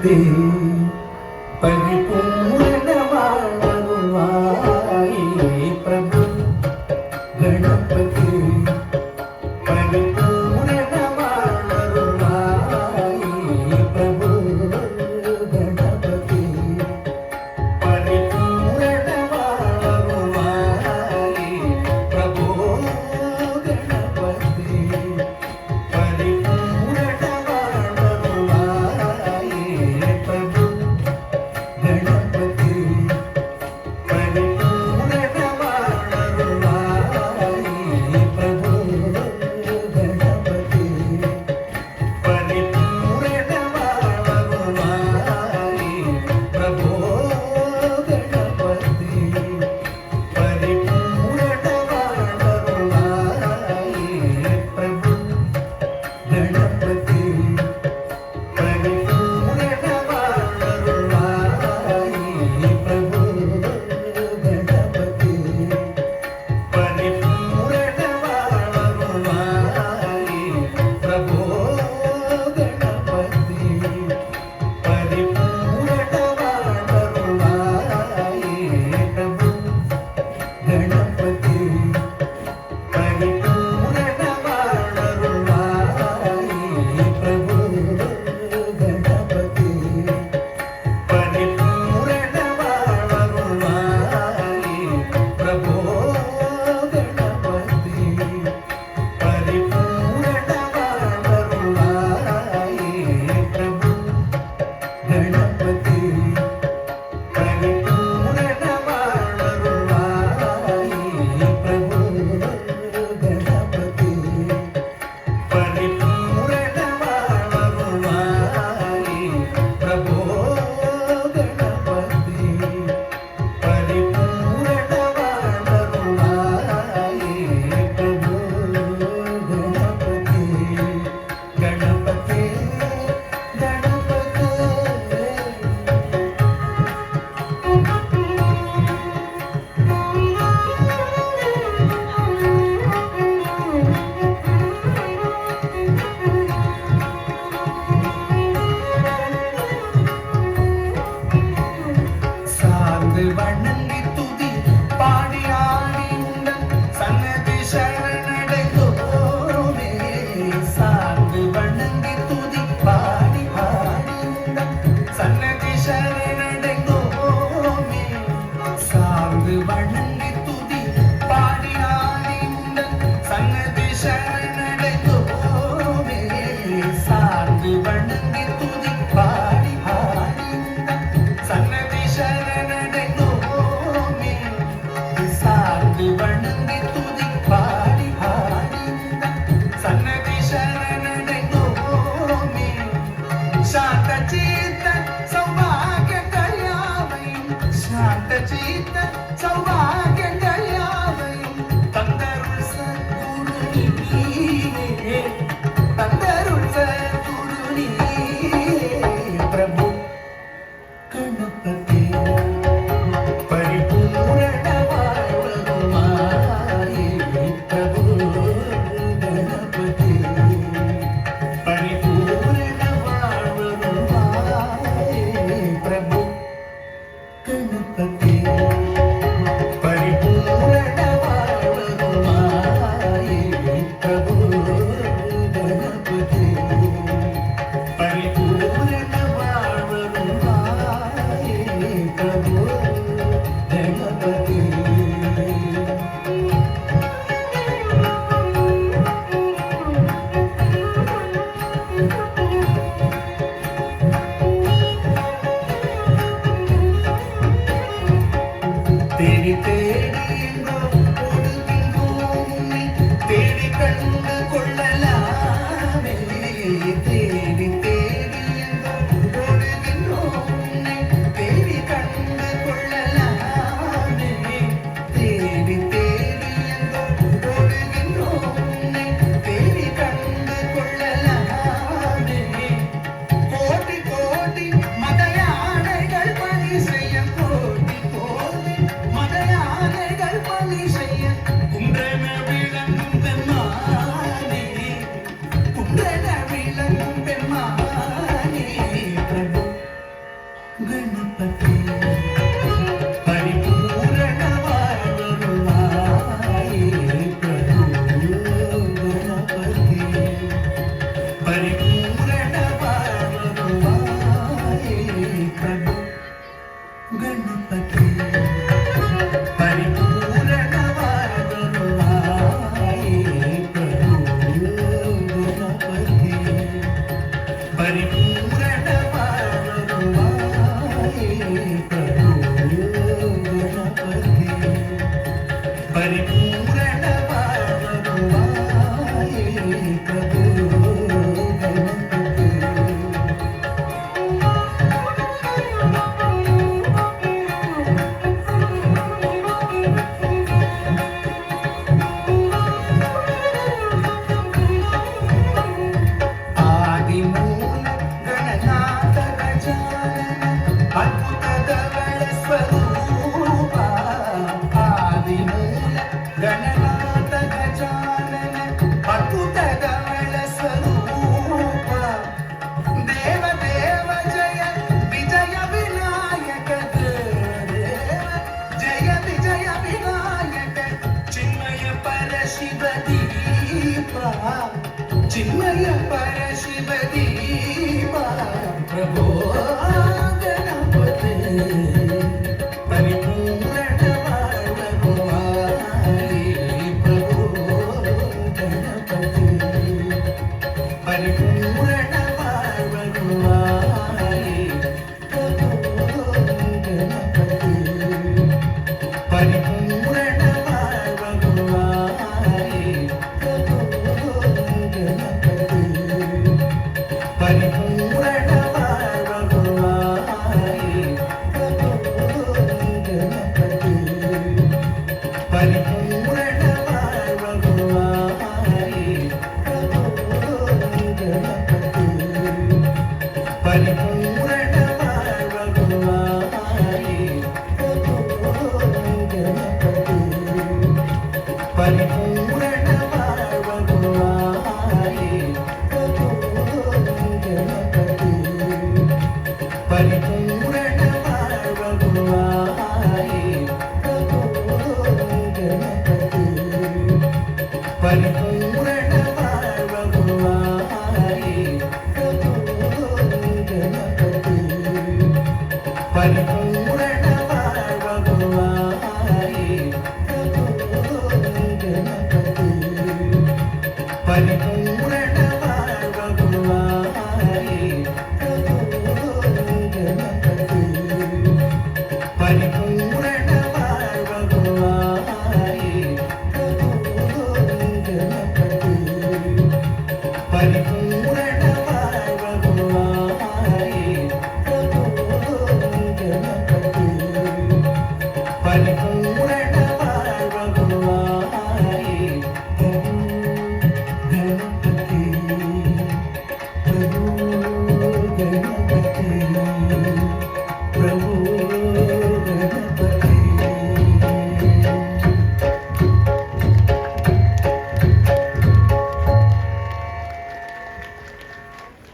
गणपति परिपूर्णवाणरुवाई प्रभु गणपति परिपूर्णवाणरुवाई प्रभु गणपति परिपूर्णवाणरुवाई प्रभु गणपति வணங்கி துதி பாடி ஆடி உங்கள் சன்னதி சரணடைந்தோமே சார்ந்து வணங்கி துதி பாடி ஆடி உங்கள் சன்னதி சரணடைந்தோமே சார்ந்து வணங்கி துதி பாடி ஆடி உங்கள் சன்னதி சரணடைந்தோமே சார்ந்து வணங்கி துதி பாடி ஆடி உங்கள் சன்னதி வணங்கி துதி பாடி பாடி சன்னதி சரணடைந்தோமே சாந்த சித்த சௌபாகியங்களை சாந்த சித்த சௌபாகியங்களை தந்தருள் சத்குரு நீயே தந்தருள் சத்குரு நீயே பிரபு கணபதி தேடி தேடி எங்கோ ஓடுகின்றோம் உன்னை தேடி கண்டு கொள்ளலாமே தேடி தேடி எங்கோ ஓடுகின்றோம் உன்னை தேடி கண்டு கொள்ளலாமே தேடி தேடி எங்கோ ஓடுகின்றோம் உன்னை தேடி கண்டு கொள்ளலாமே கோடி கோடி மத யானைகள் பணி செய்ய கோடி கோடி மத யானைகள் ಗಣಪತಿ ಪರಿಪೂರ್ಣವಾಗಿ ಬರುವಾಯೇ ಪ್ರಭು ಗಣಪತಿ ಪರಿಪೂರ್ಣವಾಗಿ ಬರುವಾಯೇ ಪ್ರಭು ಗಣಪತಿ ಚಿನ್ಮಯ ಪರ ಶಿವ ದೀಪ ಪ್ರಭೋ ಗಣಪತಿ ಪರಿಪೂರ್ಣವಾಗುವಾಯಿ ಪ್ರಭೋ ಗಣಪತಿ ಪರಿಪೂರ್ಣವಾಗುವಾಯಿ ಪ್ರಭೋ ಗಣಪತಿ Bye.